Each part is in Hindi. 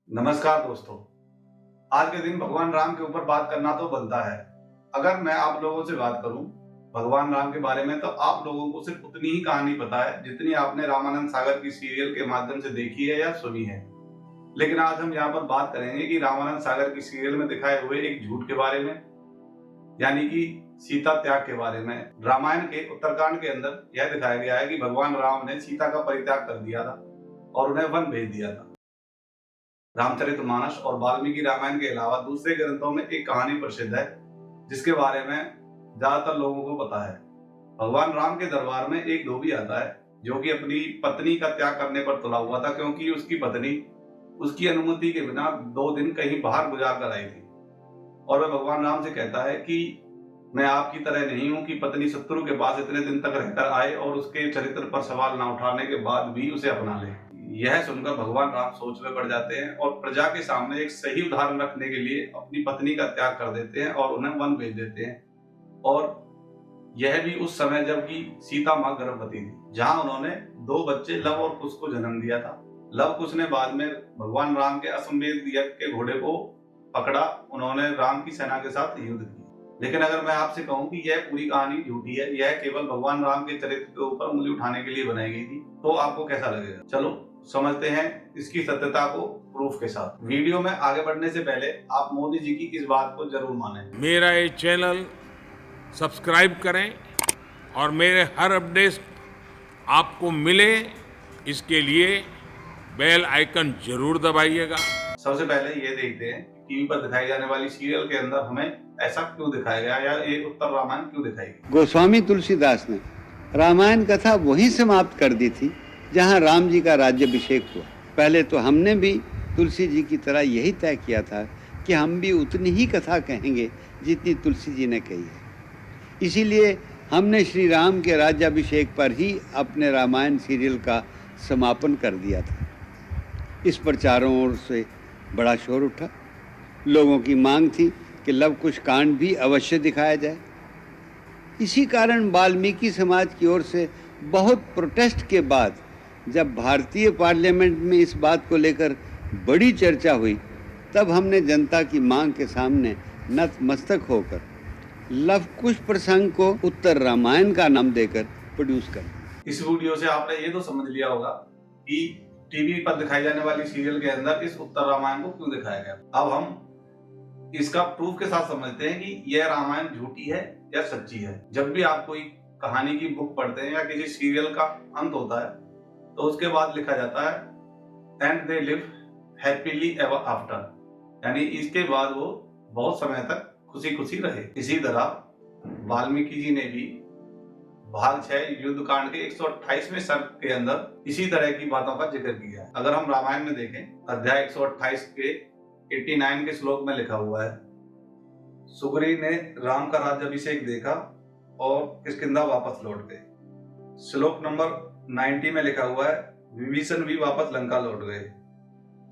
नमस्कार दोस्तों। आज के दिन भगवान राम के ऊपर बात करना तो बनता है। अगर मैं आप लोगों से बात करूं भगवान राम के बारे में तो आप लोगों को सिर्फ उतनी ही कहानी पता है जितनी आपने रामानंद सागर की सीरियल के माध्यम से देखी है या सुनी है। लेकिन आज हम यहाँ पर बात करेंगे कि रामानंद सागर की सीरियल में दिखाए हुए एक झूठ के बारे में, यानी कि सीता त्याग के बारे में। रामायण के उत्तरकांड के अंदर यह दिखाया गया है कि भगवान राम ने सीता का परित्याग कर दिया था और उन्हें वन भेज दिया था। रामचरितमानस और वाल्मीकि रामायण के अलावा दूसरे ग्रंथों में एक कहानी प्रसिद्ध है जिसके बारे में ज्यादातर लोगों को पता है। भगवान राम के दरबार में एक धोबी आता है जो कि अपनी पत्नी का त्याग करने पर तुला हुआ था, क्योंकि उसकी पत्नी उसकी अनुमति के बिना 2 दिन कहीं बाहर गुजार कर आई थी। और वह भगवान राम से कहता है कि मैं आपकी तरह नहीं हूं कि पत्नी शत्रु के पास इतने दिन तक रहकर आए और उसके चरित्र पर सवाल न उठाने के बाद भी उसे अपना ले। यह सुनकर भगवान राम सोच में पड़ जाते हैं और प्रजा के सामने एक सही उदाहरण रखने के लिए अपनी पत्नी का त्याग कर देते हैं और उन्हें वन भेज देते हैं। और यह भी उस समय जबकि सीता मां गर्भवती थी, जहां उन्होंने 2 बच्चे लव और कुश को जन्म दिया था। लव कुश ने बाद में भगवान राम के अश्वमेध यज्ञ के घोड़े को पकड़ा, उन्होंने राम की सेना के साथ युद्ध किया। लेकिन अगर मैं आपसे कहूं कि यह पूरी कहानी झूठी है, यह केवल भगवान राम के चरित्र के ऊपर उंगली उठाने के लिए बनाई गई थी, तो आपको कैसा लगेगा? चलो समझते हैं इसकी सत्यता को प्रूफ के साथ। वीडियो में आगे बढ़ने से पहले आप मोदी जी की इस बात को जरूर मानें। मेरा ये चैनल सब्सक्राइब करें और मेरे हर अपडेट आपको मिले, इसके लिए बेल आइकन जरूर दबाइएगा। सबसे पहले ये देखते हैं टीवी पर दिखाई जाने वाली सीरियल के अंदर हमें ऐसा क्यों दिखाया गया या ये उत्तर रामायण क्यों दिखाई गई। गोस्वामी तुलसीदास ने रामायण कथा वहीं समाप्त कर दी थी जहां राम जी का राज्याभिषेक हुआ। पहले तो हमने भी तुलसी जी की तरह यही तय किया था कि हम भी उतनी ही कथा कहेंगे जितनी तुलसी जी ने कही है। इसीलिए हमने श्री राम के राज्याभिषेक पर ही अपने रामायण सीरियल का समापन कर दिया था। इस पर चारों ओर से बड़ा शोर उठा। लोगों की मांग थी कि लव कुश कांड भी अवश्य दिखाया जाए। इसी कारण वाल्मीकि समाज की ओर से बहुत प्रोटेस्ट के बाद जब भारतीय पार्लियामेंट में इस बात को लेकर बड़ी चर्चा हुई, तब हमने जनता की मांग के सामने नतमस्तक होकर लव कुश प्रसंग को उत्तर रामायण का नाम देकर प्रोड्यूस कर। इस वीडियो से आपने ये तो समझ लिया होगा कि टीवी पर दिखाई जाने वाली सीरियल के अंदर इस उत्तर रामायण को क्यों दिखाया गया। अब हम इसका प्रूफ के साथ समझते हैं कि यह रामायण झूठी है या सच्ची है। जब भी आप कोई कहानी की बुक पढ़ते हैं या किसी सीरियल का अंत होता है तो उसके बाद लिखा जाता है and they live happily ever after, यानी इसके बाद वो बहुत समय तक खुशी खुशी रहे। इसी तरह वाल्मीकि जी ने भी भाग 6 युद्ध कांड के 128वें सर्ग के अंदर इसी तरह की बातों का जिक्र किया है। अगर हम रामायण में देखें अध्याय 128 के 89 के श्लोक में लिखा हुआ है, सुग्रीव ने राम का राज्याभिषेक देखा और किष्किंधा वापस लौट गए। श्लोक नंबर 90 में लिखा हुआ है, विभीषण भी वापस लंका लौट गए।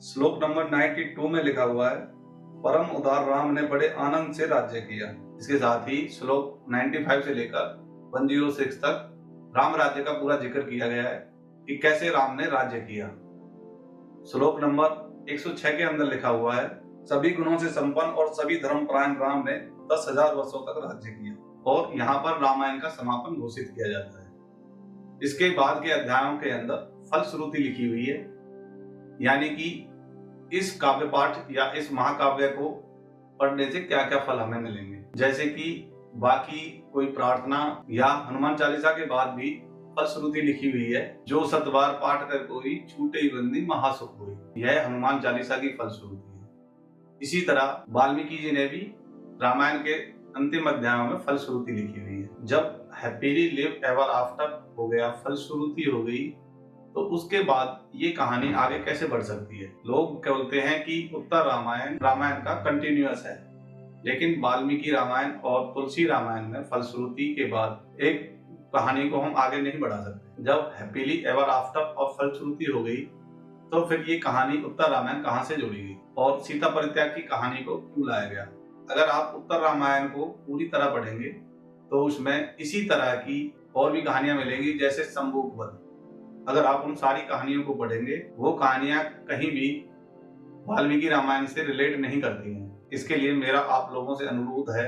श्लोक नंबर 92 में लिखा हुआ है, परम उदार राम ने बड़े आनंद से राज्य किया। इसके साथ ही श्लोक 95 से लेकर 106 तक राम राज्य का पूरा जिक्र किया गया है कि कैसे राम ने राज्य किया। श्लोक नंबर 106 के अंदर लिखा हुआ है, सभी गुणों से संपन्न और सभी धर्मपरायण राम ने 10,000 वर्षों तक राज्य किया। और यहाँ पर रामायण का समापन घोषित किया जाता है। इसके बाद के अध्यायों के अंदर फलश्रुति लिखी हुई है, यानी कि इस काव्य पाठ या इस महाकाव्य को पढ़ने से क्या क्या फल हमें मिलेंगे। जैसे कि बाकी कोई प्रार्थना या हनुमान चालीसा के बाद भी फलश्रुति लिखी हुई है, जो 7 बार पाठ कर कोई छूटे बंदी महासुख हुई। यह हनुमान चालीसा की फलश्रुति है। इसी तरह वाल्मीकि जी ने भी रामायण के अंतिम अध्यायों में फलश्रुति लिखी हुई है। जब हैप्पीली लिव एवर आफ्टर हो गया, फलश्रुति हो गई, तो उसके बाद ये कहानी आगे कैसे बढ़ सकती है। लोग कहते हैं कि उत्तर रामायण रामायण का कंटिन्यूअस है, लेकिन वाल्मीकि रामायण और तुलसी रामायण में फलश्रुति के बाद एक कहानी को हम आगे नहीं बढ़ा सकते। जब हैप्पीली एवर आफ्टर और फलश्रुति हो गई तो फिर ये कहानी उत्तर रामायण कहाँ से जोड़ी गई और सीता परित्याग की कहानी को क्यों लाया गया। अगर आप उत्तर रामायण को पूरी तरह पढ़ेंगे तो उसमें इसी तरह की और भी कहानियां मिलेंगी, जैसे शंभुक वध। अगर आप उन सारी कहानियों को पढ़ेंगे, वो कहानियां कहीं भी वाल्मीकि रामायण से रिलेट नहीं करती हैं। इसके लिए मेरा आप लोगों से अनुरोध है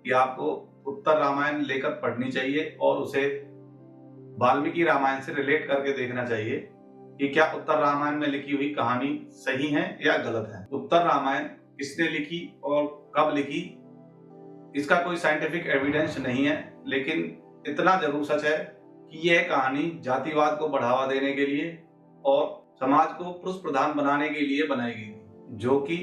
कि आपको उत्तर रामायण लेकर पढ़नी चाहिए और उसे वाल्मीकि रामायण से रिलेट करके देखना चाहिए कि क्या उत्तर रामायण में लिखी हुई कहानी सही है या गलत है। उत्तर रामायण किसने लिखी और कब लिखी, इसका कोई साइंटिफिक एविडेंस नहीं है, लेकिन इतना जरूर सच है कि यह कहानी जातिवाद को बढ़ावा देने के लिए और समाज को पुरुष प्रधान बनाने के लिए बनाई गई थी, जो कि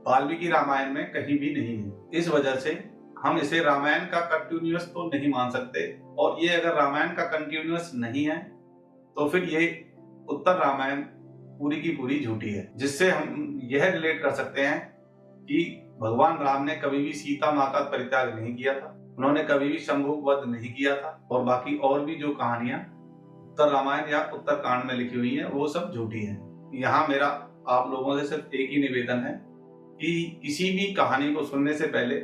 वाल्मीकि रामायण में कहीं भी नहीं है। इस वजह से हम इसे रामायण का कंटिन्यूअस तो नहीं मान सकते, और ये अगर रामायण का कंटिन्यूअस नहीं है तो फिर ये उत्तर रामायण पूरी की पूरी झूठी है। जिससे हम यह रिलेट कर सकते हैं कि भगवान राम ने कभी भी सीता माँ का परित्याग नहीं किया था, उन्होंने कभी भी शंभु का वध नहीं किया था, और बाकी और भी जो कहानियां उत्तर रामायण या उत्तर कांड में लिखी हुई है वो सब झूठी है। यहाँ मेरा आप लोगों से सिर्फ एक ही निवेदन है कि किसी भी कहानी को सुनने से पहले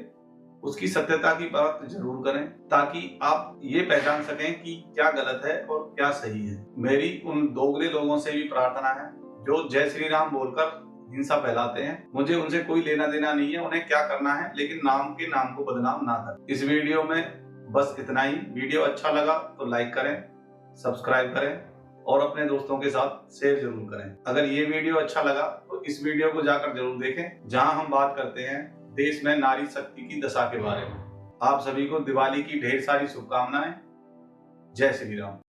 उसकी सत्यता की परख जरूर करें, ताकि आप ये पहचान सकें कि क्या गलत है और क्या सही है। मेरी उन दोगले लोगों से भी प्रार्थना है जो जय श्री राम बोलकर हिंसा फैलाते हैं। मुझे उनसे कोई लेना देना नहीं है, उन्हें क्या करना है, लेकिन नाम को बदनाम ना करें। इस वीडियो में बस इतना ही। वीडियो अच्छा लगा तो लाइक करें, सब्सक्राइब करें और अपने दोस्तों के साथ शेयर जरूर करें। अगर ये वीडियो अच्छा लगा तो इस वीडियो को जाकर जरूर देखें, जहां हम बात करते हैं देश में नारी शक्ति की दशा के बारे में। आप सभी को दिवाली की ढेर सारी शुभकामनाएं। जय श्री राम।